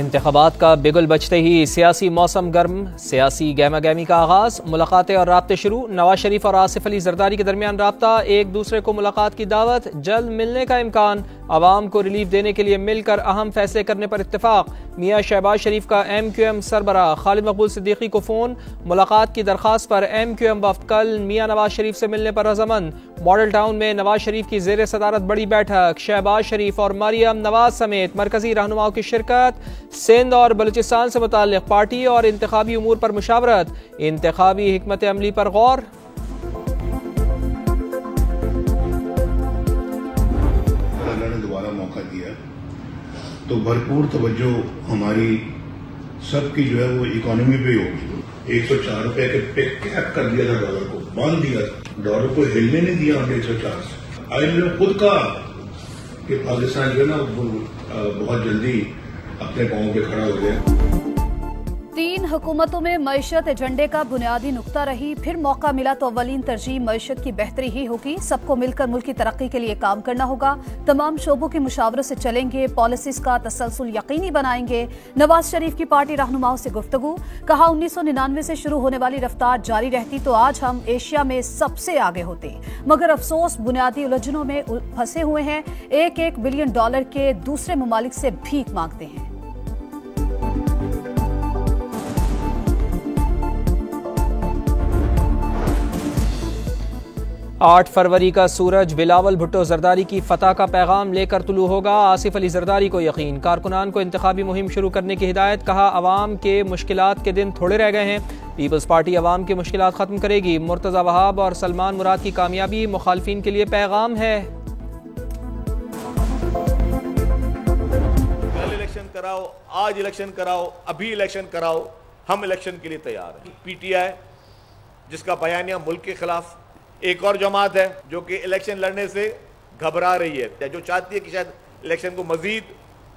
इंतखाबात का बिगुल बजते ही सियासी मौसम गर्म, सियासी गहमा गहमी का आगाज, मुलाकातें और राब्ते शुरू। नवाज शरीफ और आसिफ अली जरदारी के दरमियान राब्ता, एक दूसरे को मुलाकात की दावत, जल्द मिलने का इम्कान, आवाम को रिलीफ देने के लिए मिलकर अहम फैसले करने पर इत्तेफाक। मियां शहबाज शरीफ का MQM सरबरा खालिद मकबूल सिद्दीकी को फोन, मुलाकात की दरख्वास्त पर MQM वफ्द कल मियां नवाज शरीफ से मिलने पर रजामंद। मॉडल टाउन में नवाज शरीफ की जेर सदारत बड़ी बैठक, शहबाज शरीफ और मरियम नवाज समेत मरकजी रहनुमाओं की शिरकत। सिंध और बलूचिस्तान से मुताल्लिक पार्टी और इंतखाबी उमूर पर मुशावरत, इंतखाबी हिकमत अमली पर गौर। दोबारा मौका दिया तो भरपूर तवज्जो हमारी सबकी जो है वो इकोनॉमी पे होगी। 104 रुपए के पे कैप कर दिया था, डॉलर को बांध दिया था, डॉलर को हिलने नहीं दिया हमने 104 से। IMF ने खुद कहा कि पाकिस्तान जो है ना बहुत जल्दी अपने पांव पे खड़ा हो गया। 3 हुकूमतों में मईशत एजेंडे का बुनियादी नुक्ता रही। फिर मौका मिला तो अव्वलीन तरजीह मईशत की बेहतरी ही होगी। सबको मिलकर मुल्क की तरक्की के लिए काम करना होगा। तमाम शोबों के मुशावरों से चलेंगे, पॉलिसीज का तसलसल यकीनी बनाएंगे। नवाज शरीफ की पार्टी रहनुमाओं से गुफ्तगू, कहा 1999 से शुरू होने वाली रफ्तार जारी रहती तो आज हम एशिया में सबसे आगे होते, मगर अफसोस बुनियादी उलझनों में फंसे हुए हैं। $1 बिलियन के दूसरे ममालिक से भीख मांगते हैं। आठ फरवरी का सूरज बिलावल भुट्टो जरदारी की फतह का पैगाम लेकर तुलू होगा। आसिफ अली जरदारी को यकीन, कारकुनान को इंतखाबी मुहिम शुरू करने की हिदायत। कहा अवाम के मुश्किलात के दिन थोड़े रह गए हैं, पीपल्स पार्टी अवाम की मुश्किलात खत्म करेगी। मुर्तजा वहाब और सलमान मुराद की कामयाबी मुखालफिन के लिए पैगाम है। कल इलेक्शन कराओ, आज इलेक्शन कराओ, अभी इलेक्शन कराओ, हम इलेक्शन के लिए तैयार हैं। PTI जिसका बयानिया मुल्क के खिलाफ, एक और जमात है जो कि इलेक्शन लड़ने से घबरा रही है, जो चाहती है कि शायद इलेक्शन को मजीद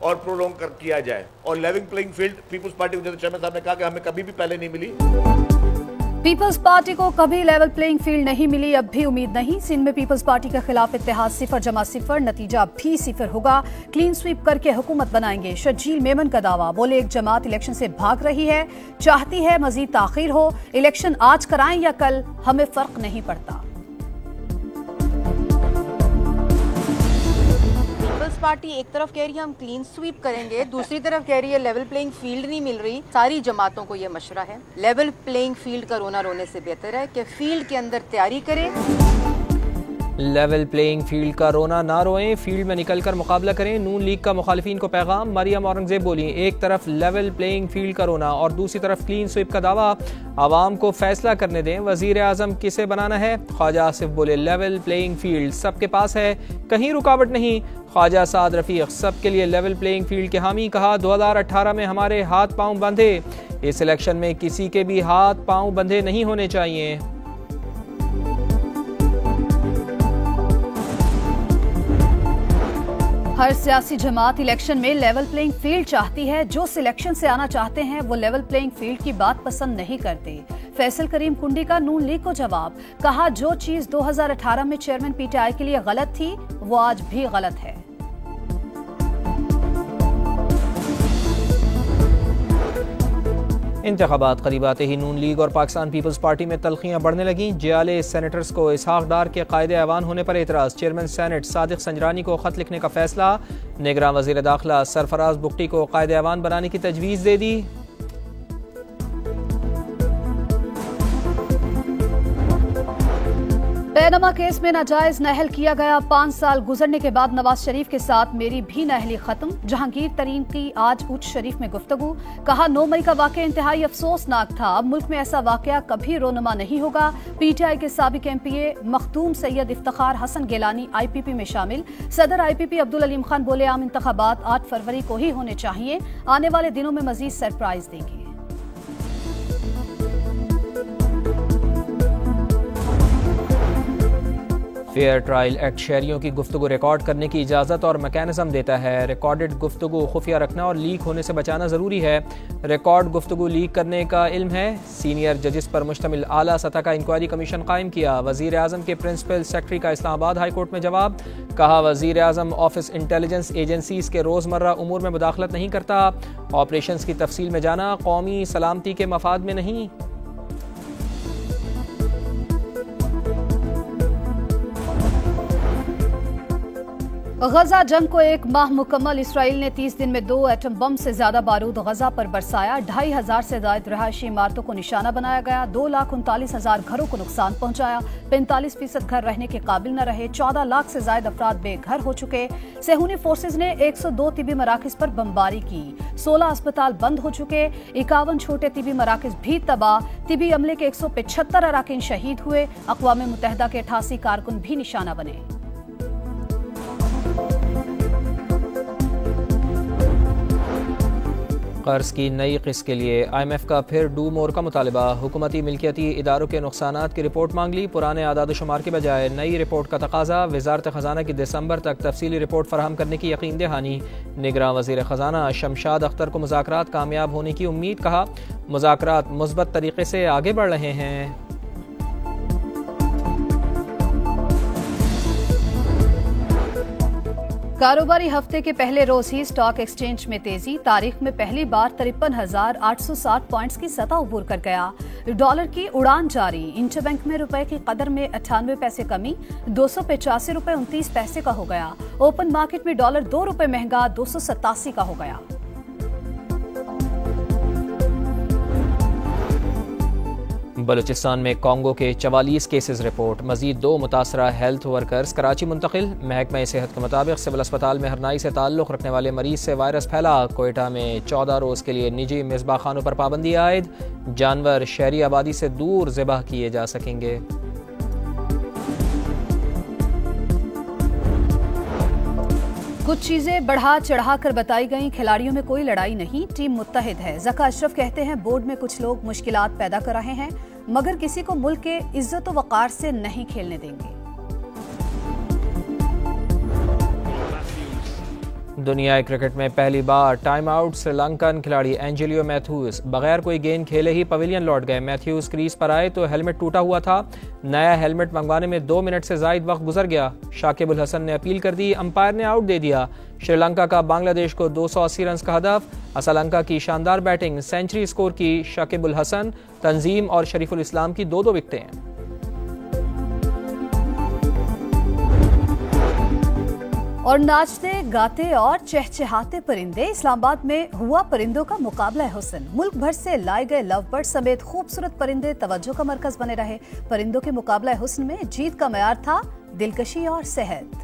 और प्रोलॉन्ग किया जाए। और level playing field People's Party को, जैसे चेयरमैन साहब ने कहा कि हमें कभी भी पहले नहीं मिली। पीपल्स पार्टी को कभी लेवल प्लेइंग फील्ड नहीं मिली, अब भी उम्मीद नहीं। सिंध में पीपल्स पार्टी के खिलाफ इत्तेहाद 0-0, नतीजा भी 0 होगा। क्लीन स्वीप करके हुकूमत बनाएंगे, शर्जील मेमन का दावा। बोले एक जमात इलेक्शन से भाग रही है, चाहती है मजीद ताखीर हो। इलेक्शन आज कराएं या कल, हमें फर्क नहीं पड़ता। पार्टी एक तरफ कह रही है हम क्लीन स्वीप करेंगे, दूसरी तरफ कह रही है लेवल प्लेइंग फील्ड नहीं मिल रही। सारी जमातों को यह मशवरा है, लेवल प्लेइंग फील्ड का रोना रोने से बेहतर है कि फील्ड के अंदर तैयारी करें। लेवल प्लेइंग फील्ड का रोना ना रोएं, फील्ड में निकलकर मुकाबला करें। नून लीग का मुखालिफिन को पैगाम। मरियम औरंगजेब बोली, एक तरफ लेवल प्लेइंग फील्ड का रोना और दूसरी तरफ क्लीन स्वीप का दावा। आवाम को फैसला करने दें, वजीर आजम किसे बनाना है। ख्वाजा आसिफ बोले, लेवल प्लेइंग फील्ड सबके पास है, कहीं रुकावट नहीं। ख्वाजा साद रफीक, सबके लिए लेवल प्लेइंग फील्ड के हामी। कहा 2018 में हमारे हाथ पांव बंधे, इस इलेक्शन में किसी के भी हाथ पांव बंधे नहीं होने चाहिए। हर सियासी जमात इलेक्शन में लेवल प्लेइंग फील्ड चाहती है। जो सिलेक्शन से आना चाहते हैं वो लेवल प्लेइंग फील्ड की बात पसंद नहीं करते। फैसल करीम कुंडी का नून लीग को जवाब, कहा जो चीज 2018 में चेयरमैन PTI के लिए गलत थी वो आज भी गलत है। इंतखाबात करीब आते ही नून लीग और पाकिस्तान पीपल्स पार्टी में तल्खियां बढ़ने लगीं। जियाले सेनेटर्स को इसहाक डार के कायदे ऐवान होने पर एतराज़। चेयरमैन सेनेट सादिक संजरानी को खत लिखने का फैसला। निगरान वजीर दाखिला सरफराज बुगटी को कायदे ऐवान बनाने की तजवीज़ दे दी। पैनमा केस में नाजायज नहल किया गया। 5 साल गुजरने के बाद नवाज शरीफ के साथ मेरी भी नहली खत्म। जहांगीर तरीन की आज उच्च शरीफ में गुफ्तगू। कहा 9 मई का वाकया इंतहाई अफसोसनाक था, अब मुल्क में ऐसा वाकया कभी रोनुमा नहीं होगा। PTI के साबिक MPA मखदूम सैयद इफ्तिखार हसन गिलानी IPP में शामिल। सदर IPP अब्दुल अलीम खान बोले आम इंतखाबात 8 फरवरी को ही होने चाहिए, आने वाले दिनों में मजीद सरप्राइज देंगे। फेयर ट्रायल एक्ट शहरियों की गुफ्तगू रिकॉर्ड करने की इजाज़त और मैकेनिज्म देता है। रिकॉर्डेड गुफ्तगू खुफिया रखना और लीक होने से बचाना ज़रूरी है। रिकॉर्ड गुफ्तगू लीक करने का इल्म है। सीनियर जजिस पर मुश्तमिल आला सतह का इंक्वायरी कमीशन कायम किया। वज़ीर आज़म के प्रिंसिपल सेक्रेटरी का इस्लामाबाद हाई कोर्ट में जवाब। कहा, वज़ीर आज़म ऑफिस इंटेलिजेंस एजेंसीज के रोज़मर्रा उमूर में मुदाखलत नहीं करता। ऑपरेशंस की तफसील में जाना कौमी सलामती के मफाद में नहीं। गजा जंग को एक माह मुकम्मल। इसराइल ने 30 दिन में 2 एटम बम से ज्यादा बारूद गजा पर बरसाया। 2500 से ज्यादा रहायशी इमारतों को निशाना बनाया गया। 2,39,000 घरों को नुकसान पहुंचाया। 45% घर रहने के काबिल न रहे। 14 लाख से ज्यादा अफराद बेघर हो चुके। सेहूनी फोर्सेज ने 102 तिबी मराकज पर बमबारी की। 16 अस्पताल बंद हो चुके। 51 छोटे तिबी मराकज भी तबाह। तिबी अमले के 175 अराकीन शहीद हुए। अक़वाम मुत्तहिदा के 88 कारकुन भी निशाना बने। कर्ज की नई किस्त के लिए IMF का फिर डू मोर का मुतालबा। हुकूमती मिल्कियती इदारों के नुकसानात की रिपोर्ट मांग ली। पुराने आदाद शुमार के बजाय नई रिपोर्ट का तकाजा। वजारत खजाना की दिसंबर तक तफसीली रिपोर्ट फराहम करने की यकीन दहानी। निगरान वजीर खजाना शमशाद अख्तर को मुज़ाकरात कामयाब होने की उम्मीद। कहा, मुज़ाकरात मुस्बत तरीके से आगे बढ़ रहे हैं। कारोबारी हफ्ते के पहले रोज ही स्टॉक एक्सचेंज में तेजी। तारीख में पहली बार 53,860 पॉइंट्स की सतह उबूर कर गया। डॉलर की उड़ान जारी। इंटरबैंक में रुपए की कदर में 98 पैसे कमी। 285 रुपए 29 पैसे का हो गया। ओपन मार्केट में डॉलर 2 रुपए महंगा 287 का हो गया। बलूचिस्तान में कोंगो के 44 केसेस रिपोर्ट। मजीद 2 मुतासरा हेल्थ वर्कर्स कराची मुंतकिल। महकमा सेहत के मुताबिक सिविल अस्पताल में हरनाई से ताल्लुक़ रखने वाले मरीज से वायरस फैला। कोयटा में 14 रोज़ के लिए निजी मिसबाह खानों पर पाबंदी आयद। जानवर शहरी आबादी से दूर ज़िबाह किए जा सकेंगे। कुछ चीजें बढ़ा चढ़ा कर बताई गई। खिलाड़ियों में कोई लड़ाई नहीं, टीम मुत्तहिद है। ज़का अशरफ कहते हैं, बोर्ड में कुछ लोग मुश्किलात पैदा कर रहे हैं, मगर किसी को मुल्क के इज्जत व वक़ार से नहीं खेलने देंगे। दुनियाई क्रिकेट में पहली बार टाइम आउट। श्रीलंकन खिलाड़ी एंजेलियो मैथ्यूज बगैर कोई गेंद खेले ही पवेलियन लौट गए। मैथ्यूज क्रीज पर आए तो हेलमेट टूटा हुआ था। नया हेलमेट मंगवाने में 2 मिनट से ज़ायद वक्त गुजर गया। शाकिब उल हसन ने अपील कर दी, अंपायर ने आउट दे दिया। श्रीलंका का बांग्लादेश को 280 रन का हदफ। श्रीलंका की शानदार बैटिंग, सेंचुरी स्कोर की शाकिब उल हसन। तंजीम और शरीफुल इस्लाम की 2-2 विकेटें। और नाचते गाते और चहचहाते परिंदे। इस्लामाबाद में हुआ परिंदों का मुकाबला हुस्न। मुल्क भर से लाए गए लव बर्ड समेत खूबसूरत परिंदे तवज्जो का मरकज बने रहे। परिंदों के मुकाबला हुस्न में जीत का मयार था दिलकशी और सेहत।